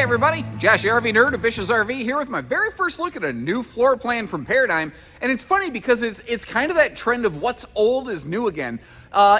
everybody, Josh the RV Nerd of Bish's RV here with my very first look at a new floor plan from Paradigm. And it's funny because it's kind of that trend of what's old is new again.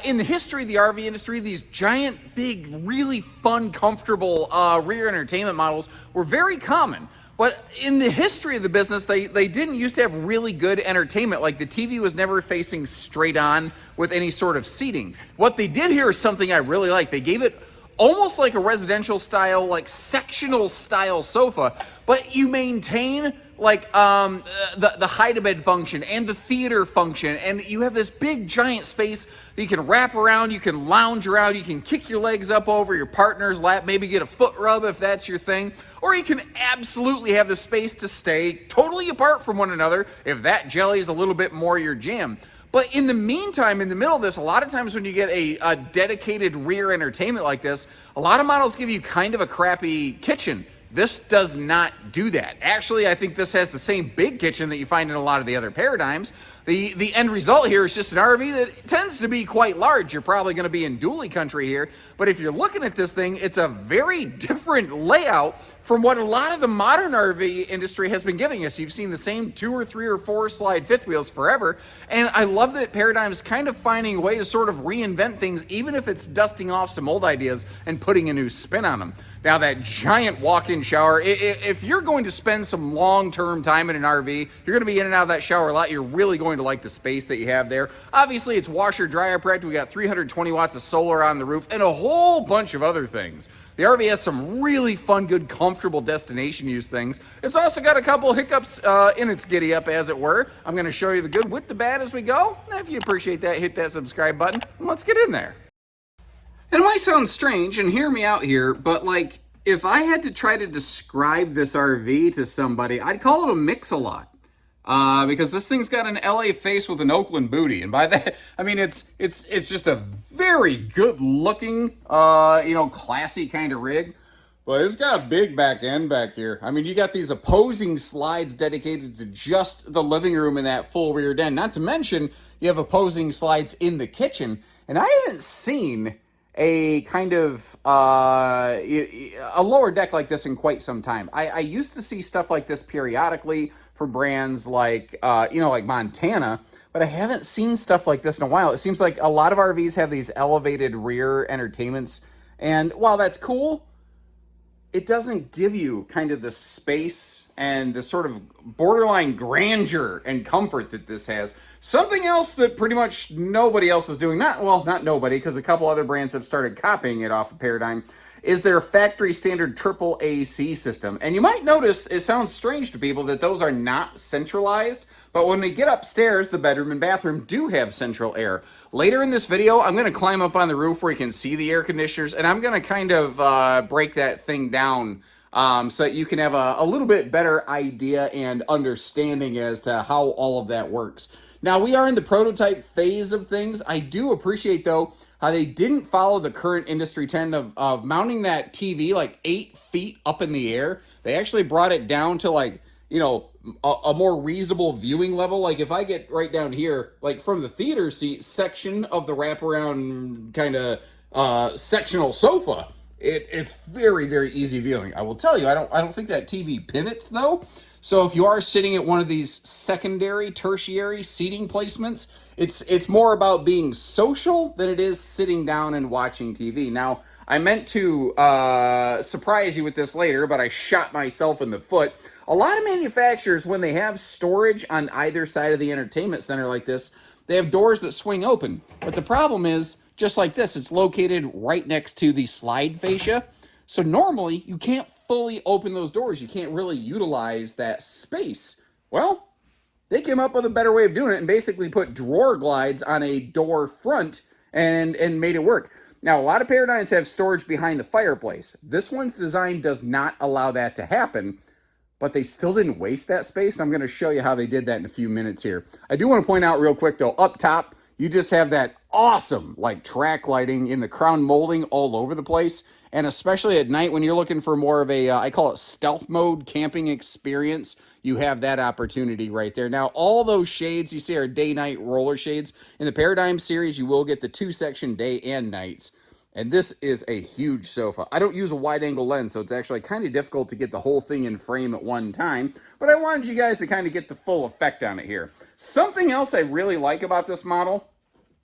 In the history of the RV industry, these giant, big, really fun, comfortable rear entertainment models were very common. But in the history of the business, they didn't used to have really good entertainment. Like the TV was never facing straight on with any sort of seating. What they did here is something I really like. They gave it almost like a residential style, like sectional style sofa, but you maintain like the hide-a-bed function and the theater function, and you have this big giant space that you can wrap around, you can lounge around, you can kick your legs up over your partner's lap, maybe get a foot rub if that's your thing, or you can absolutely have the space to stay totally apart from one another if that jelly is a little bit more your jam. But in the meantime, in the middle of this, a lot of times when you get a dedicated rear entertainment like this, a lot of models give you kind of a crappy kitchen. This does not do that. Actually, I think this has the same big kitchen that you find in a lot of the other Paradigms. The end result here is just an RV that tends to be quite large. You're probably going to be in dually country here, but if you're looking at this thing, it's a very different layout from what a lot of the modern RV industry has been giving us. You've seen the same 2 or 3 or 4 slide fifth wheels forever, and I love that Paradigm's kind of finding a way to sort of reinvent things, even if it's dusting off some old ideas and putting a new spin on them. Now, that giant walk-in shower, if you're going to spend some long-term time in an RV, you're going to be in and out of that shower a lot, you're really going to like the space that you have there. Obviously, it's washer-dryer protect. We got 320 watts of solar on the roof and a whole bunch of other things. The RV has some really fun, good, comfortable destination use things. It's also got a couple hiccups in its giddy up, as it were. I'm going to show you the good with the bad as we go. If you appreciate that, hit that subscribe button, and let's get in there. And it might sound strange, and hear me out here, but like, if I had to try to describe this RV to somebody, I'd call it a mix-a-lot. Because this thing's got an LA face with an Oakland booty, and by that I mean it's just a very good-looking, classy kind of rig. But it's got a big back end back here. I mean, you got these opposing slides dedicated to just the living room in that full rear den. Not to mention, you have opposing slides in the kitchen, and I haven't seen a kind of a lower deck like this in quite some time. I used to see stuff like this periodically for brands like like Montana, but I haven't seen stuff like this in a while. It seems like a lot of RVs have these elevated rear entertainments, and while that's cool, it doesn't give you kind of the space and the sort of borderline grandeur and comfort that this has. Something else that pretty much nobody else is doing, not nobody, because a couple other brands have started copying it off of Paradigm, is their factory standard triple AC system. And you might notice, it sounds strange to people that those are not centralized, but when we get upstairs, the bedroom and bathroom do have central air. Later in this video, I'm going to climb up on the roof where you can see the air conditioners, and I'm going to kind of break that thing down so that you can have a little bit better idea and understanding as to how all of that works. Now, we are in the prototype phase of things. I do appreciate, though, how they didn't follow the current industry trend of mounting that TV like 8 feet up in the air. They actually brought it down to like, a more reasonable viewing level. Like if I get right down here, like from the theater seat section of the wraparound kind of sectional sofa, it's very, very easy viewing. I will tell you, I don't think that TV pivots though. So if you are sitting at one of these secondary, tertiary seating placements, it's more about being social than it is sitting down and watching TV. Now, I meant to surprise you with this later, but I shot myself in the foot. A lot of manufacturers, when they have storage on either side of the entertainment center like this, they have doors that swing open. But the problem is, just like this, it's located right next to the slide fascia. So normally, you can't fully open those doors. You can't really utilize that space. Well, they came up with a better way of doing it and basically put drawer glides on a door front and made it work. Now, a lot of Paradigms have storage behind the fireplace. This one's design does not allow that to happen, but they still didn't waste that space. I'm going to show you how they did that in a few minutes here. I do want to point out real quick, though, up top, you just have that awesome, like, track lighting in the crown molding all over the place. And especially at night when you're looking for more of a, I call it stealth mode camping experience, you have that opportunity right there. Now, all those shades you see are day-night roller shades. In the Paradigm series, you will get the 2-section day and nights. And this is a huge sofa. I don't use a wide angle lens, so it's actually kind of difficult to get the whole thing in frame at one time, but I wanted you guys to kind of get the full effect on it here. Something else I really like about this model,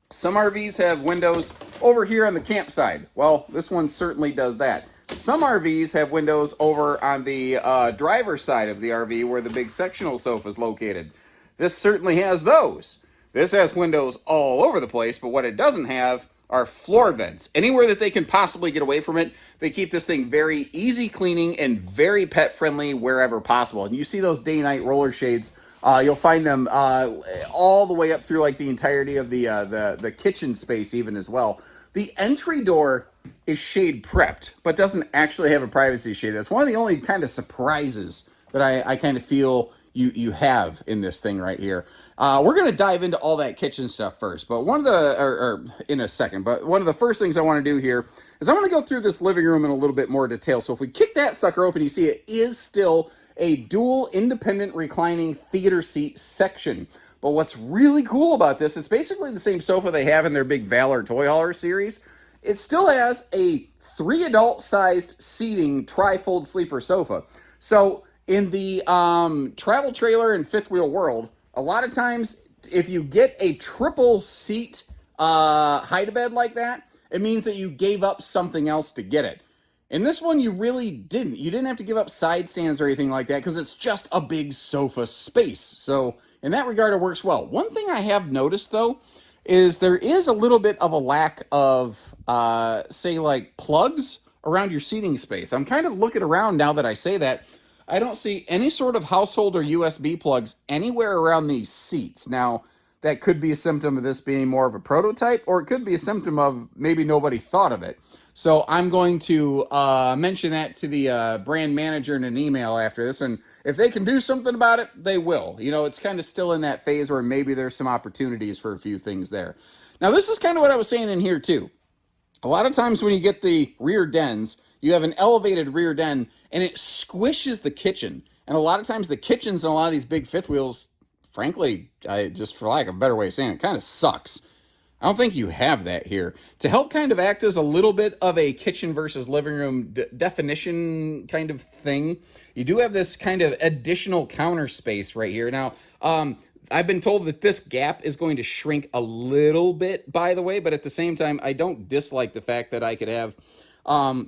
some RVs have windows over here on the campside. Well, this one certainly does that. Some RVs have windows over on the driver's side of the RV where the big sectional sofa is located. This certainly has those. This has windows all over the place, but what it doesn't have are floor vents. Anywhere that they can possibly get away from it, they keep this thing very easy cleaning and very pet friendly wherever possible. And you see those day-night roller shades, you'll find them all the way up through like the entirety of the kitchen space even as well. The entry door is shade prepped, but doesn't actually have a privacy shade. That's one of the only kind of surprises that I kind of feel you have in this thing right here. We're going to dive into all that kitchen stuff first, but one of the, or in a second, but one of the first things I want to do here is I want to go through this living room in a little bit more detail. So if we kick that sucker open, you see it is still a dual independent reclining theater seat section. But what's really cool about this, it's basically the same sofa they have in their big Valor Toy Hauler series. It still has a 3 adult-sized seating tri-fold sleeper sofa. So in the travel trailer and fifth wheel world, a lot of times if you get a triple seat hide-a-bed like that, it means that you gave up something else to get it. In this one, you really didn't. You didn't have to give up side stands or anything like that because it's just a big sofa space. So in that regard, it works well. One thing I have noticed, though, is there is a little bit of a lack of, say, like plugs around your seating space. I'm kind of looking around now that I say that. I don't see any sort of household or USB plugs anywhere around these seats. Now, that could be a symptom of this being more of a prototype, or it could be a symptom of maybe nobody thought of it. So I'm going to mention that to the brand manager in an email after this, and if they can do something about it, they will. You know, it's kind of still in that phase where maybe there's some opportunities for a few things there. Now, this is kind of what I was saying in here, too. A lot of times when you get the rear dens, you have an elevated rear den, and it squishes the kitchen. And a lot of times the kitchens in a lot of these big fifth wheels, frankly, just for lack of a better way of saying it, kind of sucks. I don't think you have that here. To help kind of act as a little bit of a kitchen versus living room definition kind of thing, you do have this kind of additional counter space right here. Now, I've been told that this gap is going to shrink a little bit, by the way, but at the same time, I don't dislike the fact that I could have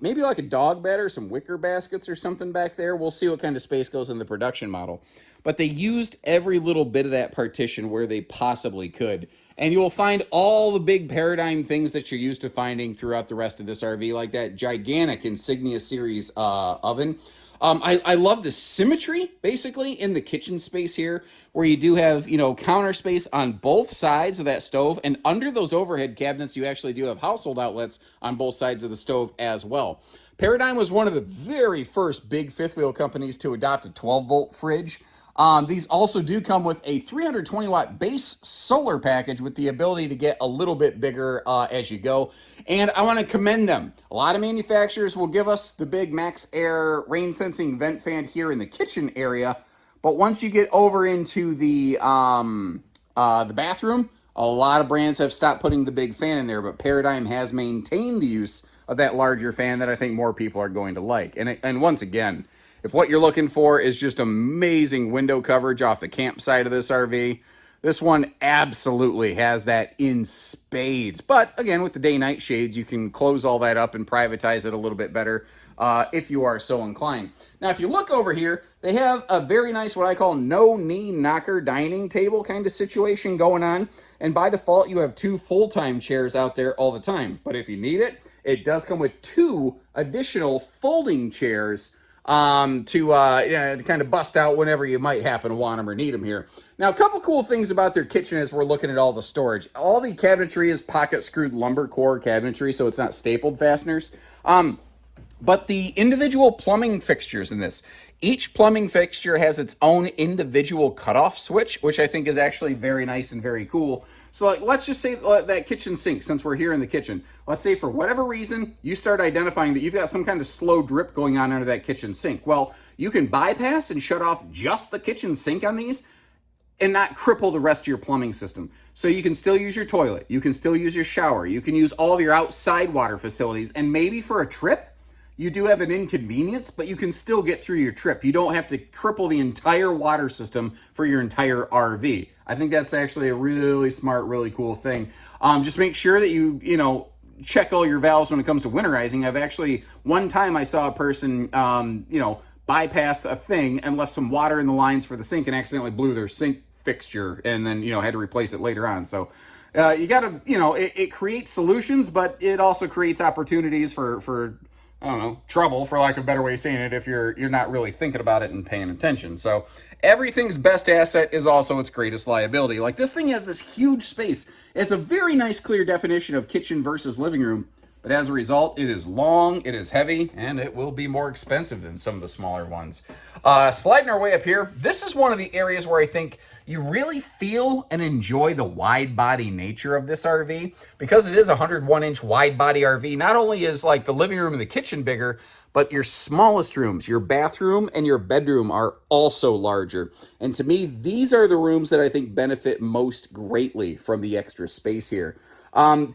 maybe like a dog bed or some wicker baskets or something back there. We'll see what kind of space goes in the production model. But they used every little bit of that partition where they possibly could. And you will find all the big Paradigm things that you're used to finding throughout the rest of this RV, like that gigantic Insignia Series oven. I love the symmetry, basically, in the kitchen space here, where you do have, you know, counter space on both sides of that stove. And under those overhead cabinets, you actually do have household outlets on both sides of the stove as well. Paradigm was one of the very first big fifth wheel companies to adopt a 12-volt fridge. These also do come with a 320 watt base solar package with the ability to get a little bit bigger as you go. And I want to commend them. A lot of manufacturers will give us the big Max Air rain sensing vent fan here in the kitchen area. But once you get over into the bathroom, a lot of brands have stopped putting the big fan in there, but Paradigm has maintained the use of that larger fan that I think more people are going to like. And once again, if what you're looking for is just amazing window coverage off the campsite of this RV, this one absolutely has that in spades. But again, with the day-night shades, you can close all that up and privatize it a little bit better if you are so inclined. Now, if you look over here, they have a very nice, what I call no-knee knocker dining table kind of situation going on. And by default, you have 2 full-time chairs out there all the time. But if you need it, it does come with 2 additional folding chairs to kind of bust out whenever you might happen to want them or need them here. Now, a couple cool things about their kitchen as we're looking at all the storage. All the cabinetry is pocket-screwed lumber core cabinetry, so it's not stapled fasteners. But the individual plumbing fixtures in this, each plumbing fixture has its own individual cutoff switch, which I think is actually very nice and very cool. So like, let's just say that kitchen sink, since we're here in the kitchen, let's say for whatever reason, you start identifying that you've got some kind of slow drip going on under that kitchen sink. Well, you can bypass and shut off just the kitchen sink on these. and not cripple the rest of your plumbing system. So you can still use your toilet, you can still use your shower, you can use all of your outside water facilities, and maybe for a trip, you do have an inconvenience, but you can still get through your trip. You don't have to cripple the entire water system for your entire RV. I think that's actually a really smart, really cool thing. Just make sure that you check all your valves when it comes to winterizing. I've actually, one time I saw a person, bypass a thing and left some water in the lines for the sink and accidentally blew their sink fixture and then, had to replace it later on. So you gotta, it creates solutions, but it also creates opportunities for I don't know, trouble, for lack of a better way of saying it, if you're not really thinking about it and paying attention. So everything's best asset is also its greatest liability. Like, this thing has this huge space. It's a very nice, clear definition of kitchen versus living room, but as a result, it is long, it is heavy, and it will be more expensive than some of the smaller ones. Sliding our way up here, this is one of the areas where I think you really feel and enjoy the wide body nature of this RV. Because it is a 101-inch wide body RV, not only is like the living room and the kitchen bigger, but your smallest rooms, your bathroom and your bedroom, are also larger. And to me, these are the rooms that I think benefit most greatly from the extra space here.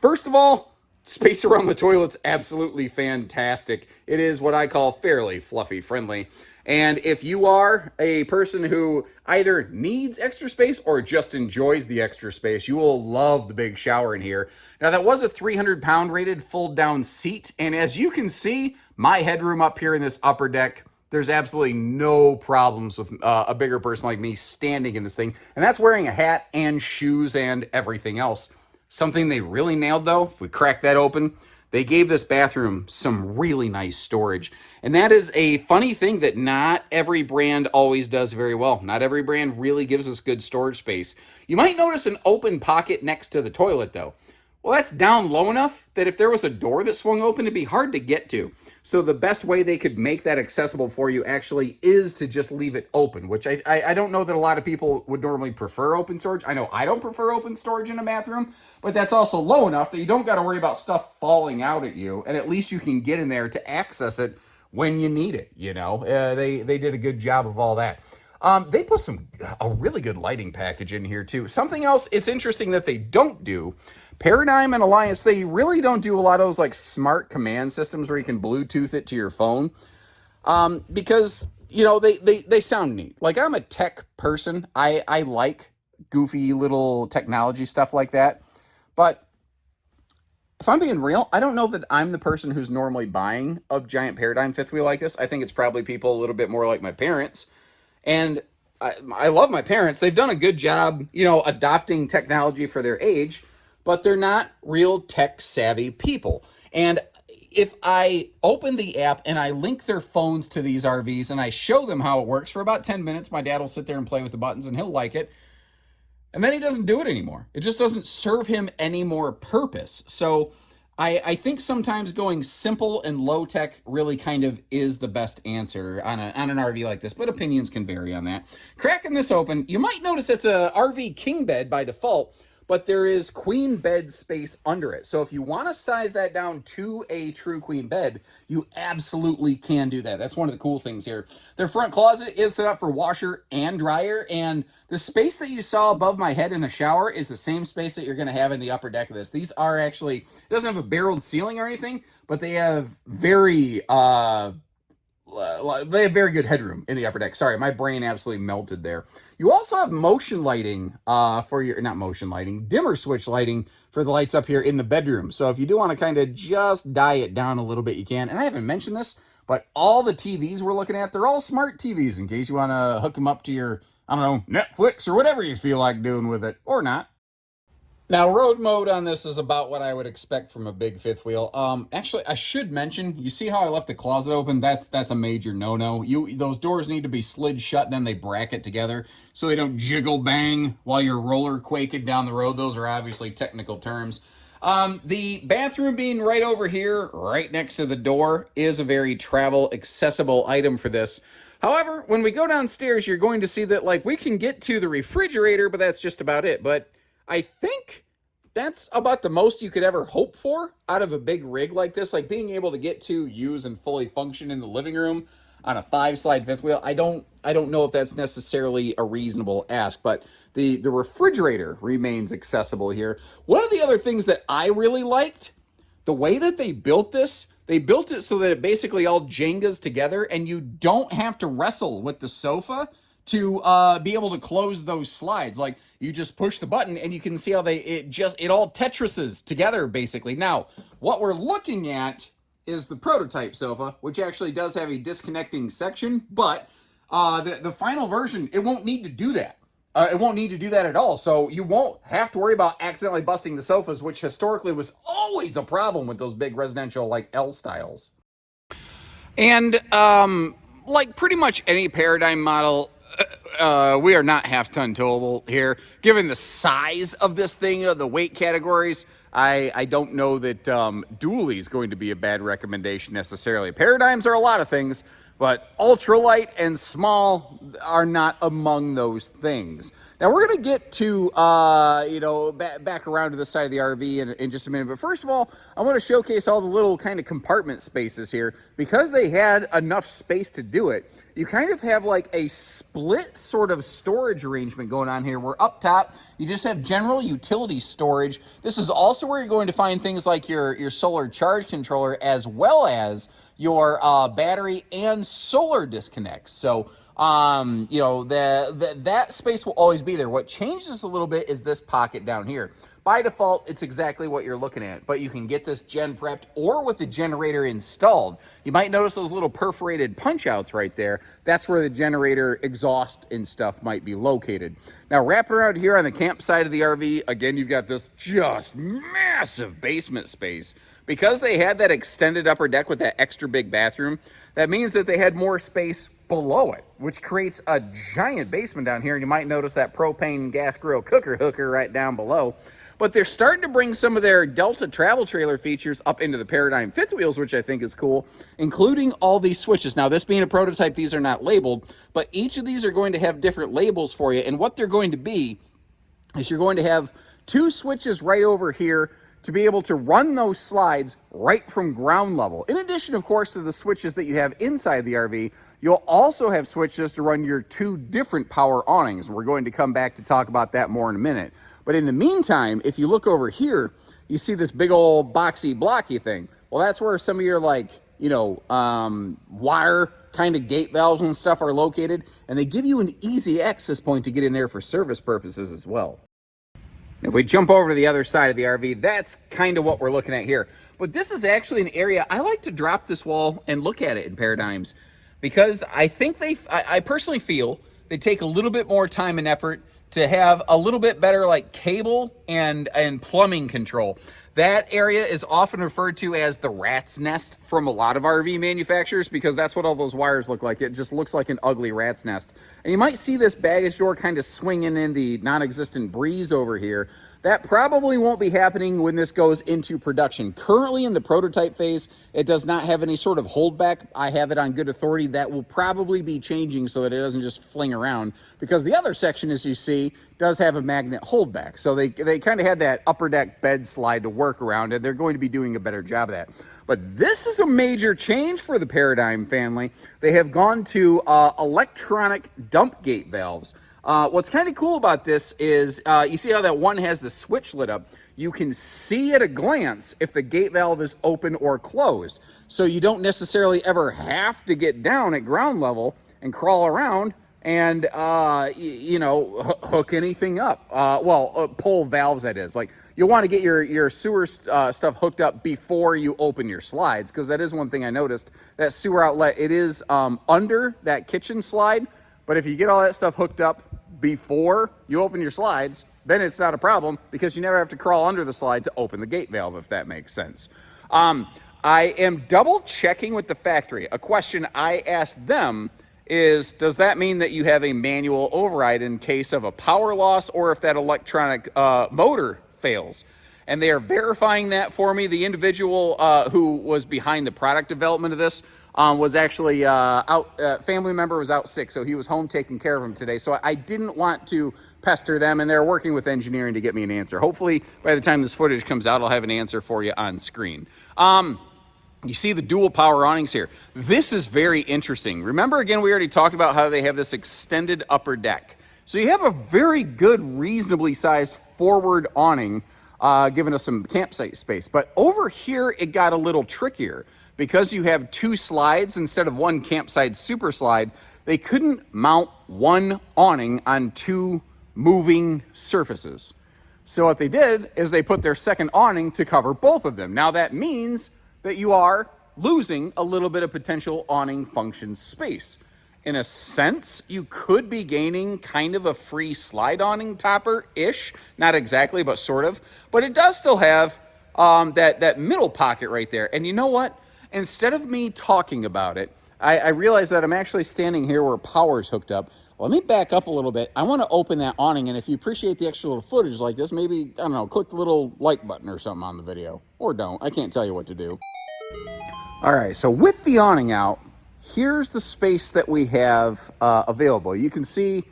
First of all, space around the toilet's absolutely fantastic. It is what I call fairly fluffy friendly. And if you are a person who either needs extra space or just enjoys the extra space, you will love the big shower in here. Now, that was a 300-pound rated fold-down seat, and as you can see, my headroom up here in this upper deck, there's absolutely no problems with a bigger person like me standing in this thing, and that's wearing a hat and shoes and everything else. Something they really nailed, though, if we crack that open, they gave this bathroom some really nice storage. And that is a funny thing that not every brand always does very well. Not every brand really gives us good storage space. You might notice an open pocket next to the toilet, though. Well, that's down low enough that if there was a door that swung open, it'd be hard to get to. So the best way they could make that accessible for you actually is to just leave it open, which I don't know that a lot of people would normally prefer open storage. I know I don't prefer open storage in a bathroom, but that's also low enough that you don't got to worry about stuff falling out at you, and at least you can get in there to access it when you need it. They did a good job of all that. They put a really good lighting package in here too. Something else it's interesting that they don't do, Paradigm and Alliance, they really don't do a lot of those like smart command systems where you can Bluetooth it to your phone. Because, they sound neat. Like, I'm a tech person. I like goofy little technology stuff like that. But if I'm being real, I don't know that I'm the person who's normally buying a giant Paradigm fifth wheel like this. I think it's probably people a little bit more like my parents. And I love my parents. They've done a good job, adopting technology for their age, but they're not real tech savvy people. And if I open the app and I link their phones to these RVs and I show them how it works for about 10 minutes, my dad will sit there and play with the buttons and he'll like it. And then he doesn't do it anymore. It just doesn't serve him any more purpose. So I think sometimes going simple and low tech really kind of is the best answer on an RV like this, but opinions can vary on that. Cracking this open, you might notice it's a RV king bed by default, but there is queen bed space under it. So if you want to size that down to a true queen bed, you absolutely can do that. That's one of the cool things here. Their front closet is set up for washer and dryer, and the space that you saw above my head in the shower is the same space that you're going to have in the upper deck of this. These are actually, it doesn't have a barreled ceiling or anything, but they have very good headroom in the upper deck. Sorry, my brain absolutely melted there. You also have motion lighting not motion lighting, dimmer switch lighting for the lights up here in the bedroom. So if you do want to kind of just dial it down a little bit, you can. And I haven't mentioned this, but all the TVs we're looking at, they're all smart TVs in case you want to hook them up to your, Netflix or whatever you feel like doing with it, or not. Now, road mode on this is about what I would expect from a big fifth wheel. Actually, I should mention, you see how I left the closet open? That's a major no-no. Those doors need to be slid shut, and then they bracket together so they don't jiggle bang while you're roller quaking down the road. Those are obviously technical terms. The bathroom being right over here, right next to the door, is a very travel accessible item for this. However, when we go downstairs, you're going to see that we can get to the refrigerator, but that's just about it. But I think that's about the most you could ever hope for out of a big rig like this, like being able to get to, use, and fully function in the living room. on a 5-slide fifth wheel. I don't know if that's necessarily a reasonable ask, but the refrigerator remains accessible here. One of the other things that I really liked, the way that they built this, they built it so that it basically all Jengas together, and you don't have to wrestle with the sofa to be able to close those slides. Like, you just push the button and you can see how it all Tetrises together basically. Now, what we're looking at is the prototype sofa, which actually does have a disconnecting section, but the final version, it won't need to do that. It won't need to do that at all. So you won't have to worry about accidentally busting the sofas, which historically was always a problem with those big residential like L styles. And like pretty much any Paradigm model, we are not half-ton towable here. Given the size of this thing, the weight categories, I don't know that dually is going to be a bad recommendation necessarily. Paradigms are a lot of things, but ultralight and small are not among those things. Now we're gonna get to back around to the side of the RV in just a minute. But first of all, I want to showcase all the little kind of compartment spaces here. Because they had enough space to do it, you kind of have like a split sort of storage arrangement going on here, where up top you just have general utility storage. This is also where you're going to find things like your solar charge controller, as well as your battery and solar disconnects. So that space will always be there. What changes a little bit is this pocket down here. By default, it's exactly what you're looking at, but you can get this gen prepped or with the generator installed. You might notice those little perforated punch outs right there. That's where the generator exhaust and stuff might be located. Now, wrapping around here on the camp side of the RV, again, you've got this just massive basement space. Because they had that extended upper deck with that extra big bathroom, that means that they had more space below it, which creates a giant basement down here. And you might notice that propane gas grill cooker hooker right down below. But they're starting to bring some of their Delta travel trailer features up into the Paradigm fifth wheels, which I think is cool, including all these switches. Now, this being a prototype, these are not labeled, but each of these are going to have different labels for you. And what they're going to be is you're going to have 2 switches right over here to be able to run those slides right from ground level. In addition, of course, to the switches that you have inside the RV, you'll also have switches to run your 2 different power awnings. We're going to come back to talk about that more in a minute. But in the meantime, if you look over here, you see this big old boxy blocky thing. Well, that's where some of your wire kind of gate valves and stuff are located, and they give you an easy access point to get in there for service purposes as well. If we jump over to the other side of the RV, that's kind of what we're looking at here. But this is actually an area I like to drop this wall and look at it in Paradigms, because I think I personally feel they take a little bit more time and effort to have a little bit better like cable and plumbing control. That area is often referred to as the rat's nest from a lot of RV manufacturers, because that's what all those wires look like. It just looks like an ugly rat's nest. And you might see this baggage door kind of swinging in the non-existent breeze over here. That probably won't be happening when this goes into production. Currently in the prototype phase, it does not have any sort of holdback. I have it on good authority. That will probably be changing so that it doesn't just fling around, because the other section, as you see, does have a magnet holdback. So they kind of had that upper deck bed slide to work around, and they're going to be doing a better job of that. But this is a major change for the Paradigm family. They have gone to electronic dump gate valves. What's kind of cool about this is you see how that one has the switch lit up. You can see at a glance if the gate valve is open or closed. So you don't necessarily ever have to get down at ground level and crawl around and hook anything up. Pull valves, that is. Like, you'll want to get your sewer stuff hooked up before you open your slides, because that is one thing I noticed. That sewer outlet, it is under that kitchen slide, but if you get all that stuff hooked up before you open your slides, then it's not a problem, because you never have to crawl under the slide to open the gate valve, if that makes sense. I am double checking with the factory. A question I asked them is, does that mean that you have a manual override in case of a power loss, or if that electronic motor fails? And they are verifying that for me. The individual who was behind the product development of this was actually family member was out sick, so he was home taking care of him today. So I didn't want to pester them, and they're working with engineering to get me an answer. Hopefully, by the time this footage comes out, I'll have an answer for you on screen. You see the dual power awnings here. This is very interesting. Remember, again, we already talked about how they have this extended upper deck. So you have a very good, reasonably sized forward awning, giving us some campsite space. But over here, it got a little trickier. Because you have two slides instead of one campsite super slide, they couldn't mount one awning on two moving surfaces. So what they did is they put their second awning to cover both of them. Now that means that you are losing a little bit of potential awning function space. In a sense, you could be gaining kind of a free slide awning topper-ish. Not exactly, but sort of. But it does still have that middle pocket right there. And you know what? Instead of me talking about it, I realize that I'm actually standing here where power's hooked up. Let me back up a little bit. I want to open that awning, and if you appreciate the extra little footage like this, maybe, I don't know, click the little like button or something on the video. Or don't. I can't tell you what to do. All right, so with the awning out, here's the space that we have available. You can see,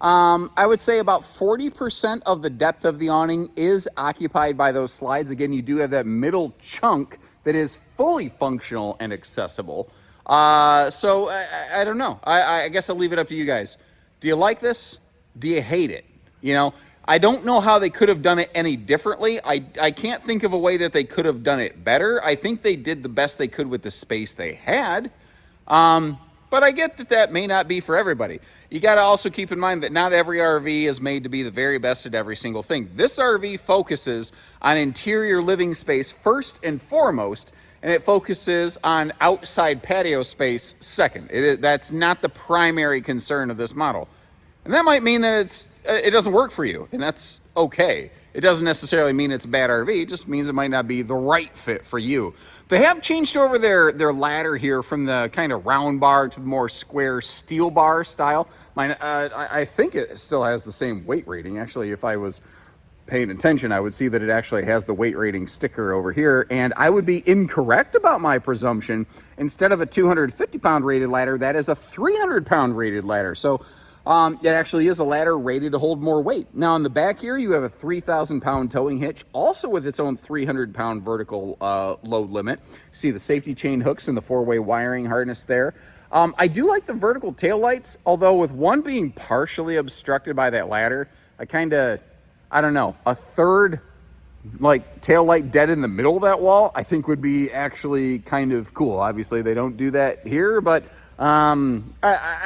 I would say about 40% of the depth of the awning is occupied by those slides. Again, you do have that middle chunk that is fully functional and accessible. So I don't know. I guess I'll leave it up to you guys. Do you like this? Do you hate it? You know, I don't know how they could have done it any differently. I can't think of a way that they could have done it better. I think they did the best they could with the space they had. But I get that that may not be for everybody. You got to also keep in mind that not every RV is made to be the very best at every single thing. This RV focuses on interior living space first and foremost, and it focuses on outside patio space second. That's not the primary concern of this model. And that might mean that it doesn't work for you, and that's okay. It doesn't necessarily mean it's a bad RV, it just means it might not be the right fit for you. They have changed over their ladder here from the kind of round bar to the more square steel bar style. I think it still has the same weight rating. Actually, if I was paying attention, I would see that it actually has the weight rating sticker over here, and I would be incorrect about my presumption. Instead of a 250-pound rated ladder, that is a 300-pound rated ladder. So it actually is a ladder rated to hold more weight. Now on the back here, you have a 3,000-pound towing hitch, also with its own 300-pound vertical load limit. See the safety chain hooks and the four-way wiring harness there. I do like the vertical tail lights, although with one being partially obstructed by that ladder, I don't know, a third like tail light dead in the middle of that wall, I think would be actually kind of cool. Obviously they don't do that here, but I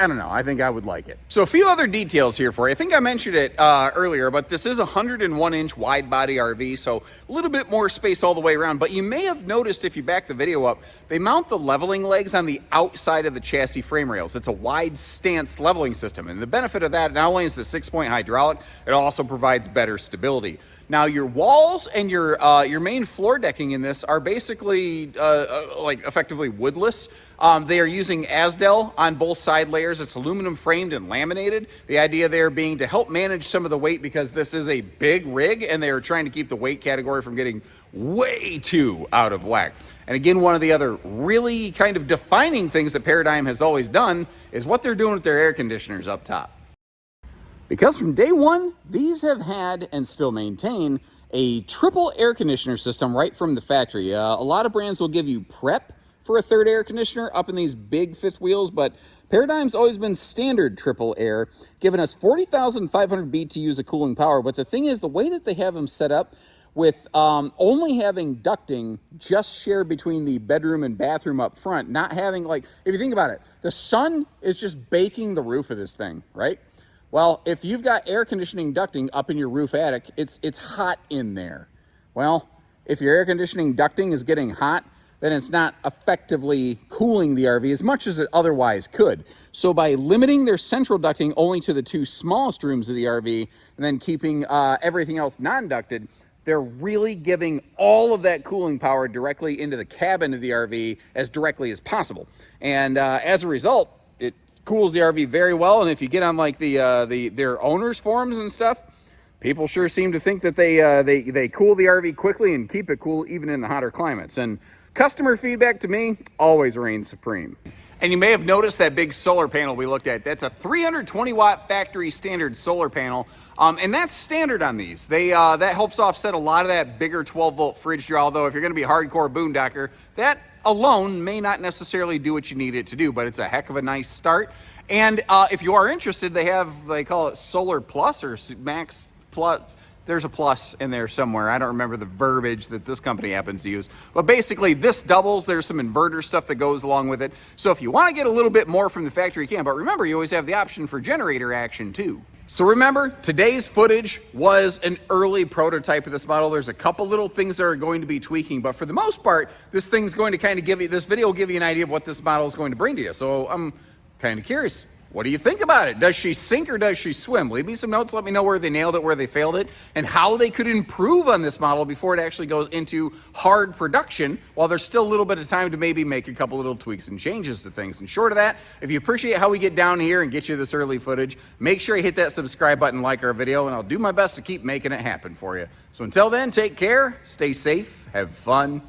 don't know. I think I would like it. So a few other details here for you. I think I mentioned it earlier, but this is a 101-inch wide body RV, so a little bit more space all the way around. But you may have noticed if you back the video up, they mount the leveling legs on the outside of the chassis frame rails. It's a wide stance leveling system, and the benefit of that, not only is the 6-point hydraulic, it also provides better stability. Now your walls and your main floor decking in this are basically like effectively woodless. They are using Asdel on both side layers. It's aluminum framed and laminated. The idea there being to help manage some of the weight because this is a big rig and they are trying to keep the weight category from getting way too out of whack. And again, one of the other really kind of defining things that Paradigm has always done is what they're doing with their air conditioners up top. Because from day one, these have had and still maintain a triple air conditioner system right from the factory. A lot of brands will give you prep for a third air conditioner up in these big fifth wheels, but Paradigm's always been standard triple air, giving us 40,500 BTUs of cooling power. But the thing is, the way that they have them set up with only having ducting just shared between the bedroom and bathroom up front, not having, like, if you think about it, the sun is just baking the roof of this thing, right? Well, if you've got air conditioning ducting up in your roof attic, it's hot in there. Well, if your air conditioning ducting is getting hot, then it's not effectively cooling the RV as much as it otherwise could. So by limiting their central ducting only to the two smallest rooms of the RV and then keeping everything else non-ducted, they're really giving all of that cooling power directly into the cabin of the RV as directly as possible. And as a result, it cools the RV very well. And if you get on like their owners forums and stuff, people sure seem to think that they cool the RV quickly and keep it cool even in the hotter climates. And customer feedback to me always reigns supreme. And you may have noticed that big solar panel we looked at. That's a 320 watt factory standard solar panel. And that's standard on these. That helps offset a lot of that bigger 12 volt fridge draw, although if you're gonna be a hardcore boondocker, that alone may not necessarily do what you need it to do, but it's a heck of a nice start. And if you are interested, they call it Solar Plus or Max Plus. There's a plus in there somewhere. I don't remember the verbiage that this company happens to use. But basically, this doubles. There's some inverter stuff that goes along with it. So if you want to get a little bit more from the factory, you can. But remember, you always have the option for generator action, too. So remember, today's footage was an early prototype of this model. There's a couple little things that are going to be tweaking. But for the most part, this thing's going to kind of this video will give you an idea of what this model is going to bring to you. So I'm kind of curious. What do you think about it? Does she sink or does she swim? Leave me some notes. Let me know where they nailed it, where they failed it, and how they could improve on this model before it actually goes into hard production, while there's still a little bit of time to maybe make a couple little tweaks and changes to things. And short of that, if you appreciate how we get down here and get you this early footage, make sure you hit that subscribe button, like our video, and I'll do my best to keep making it happen for you. So until then, take care, stay safe, have fun,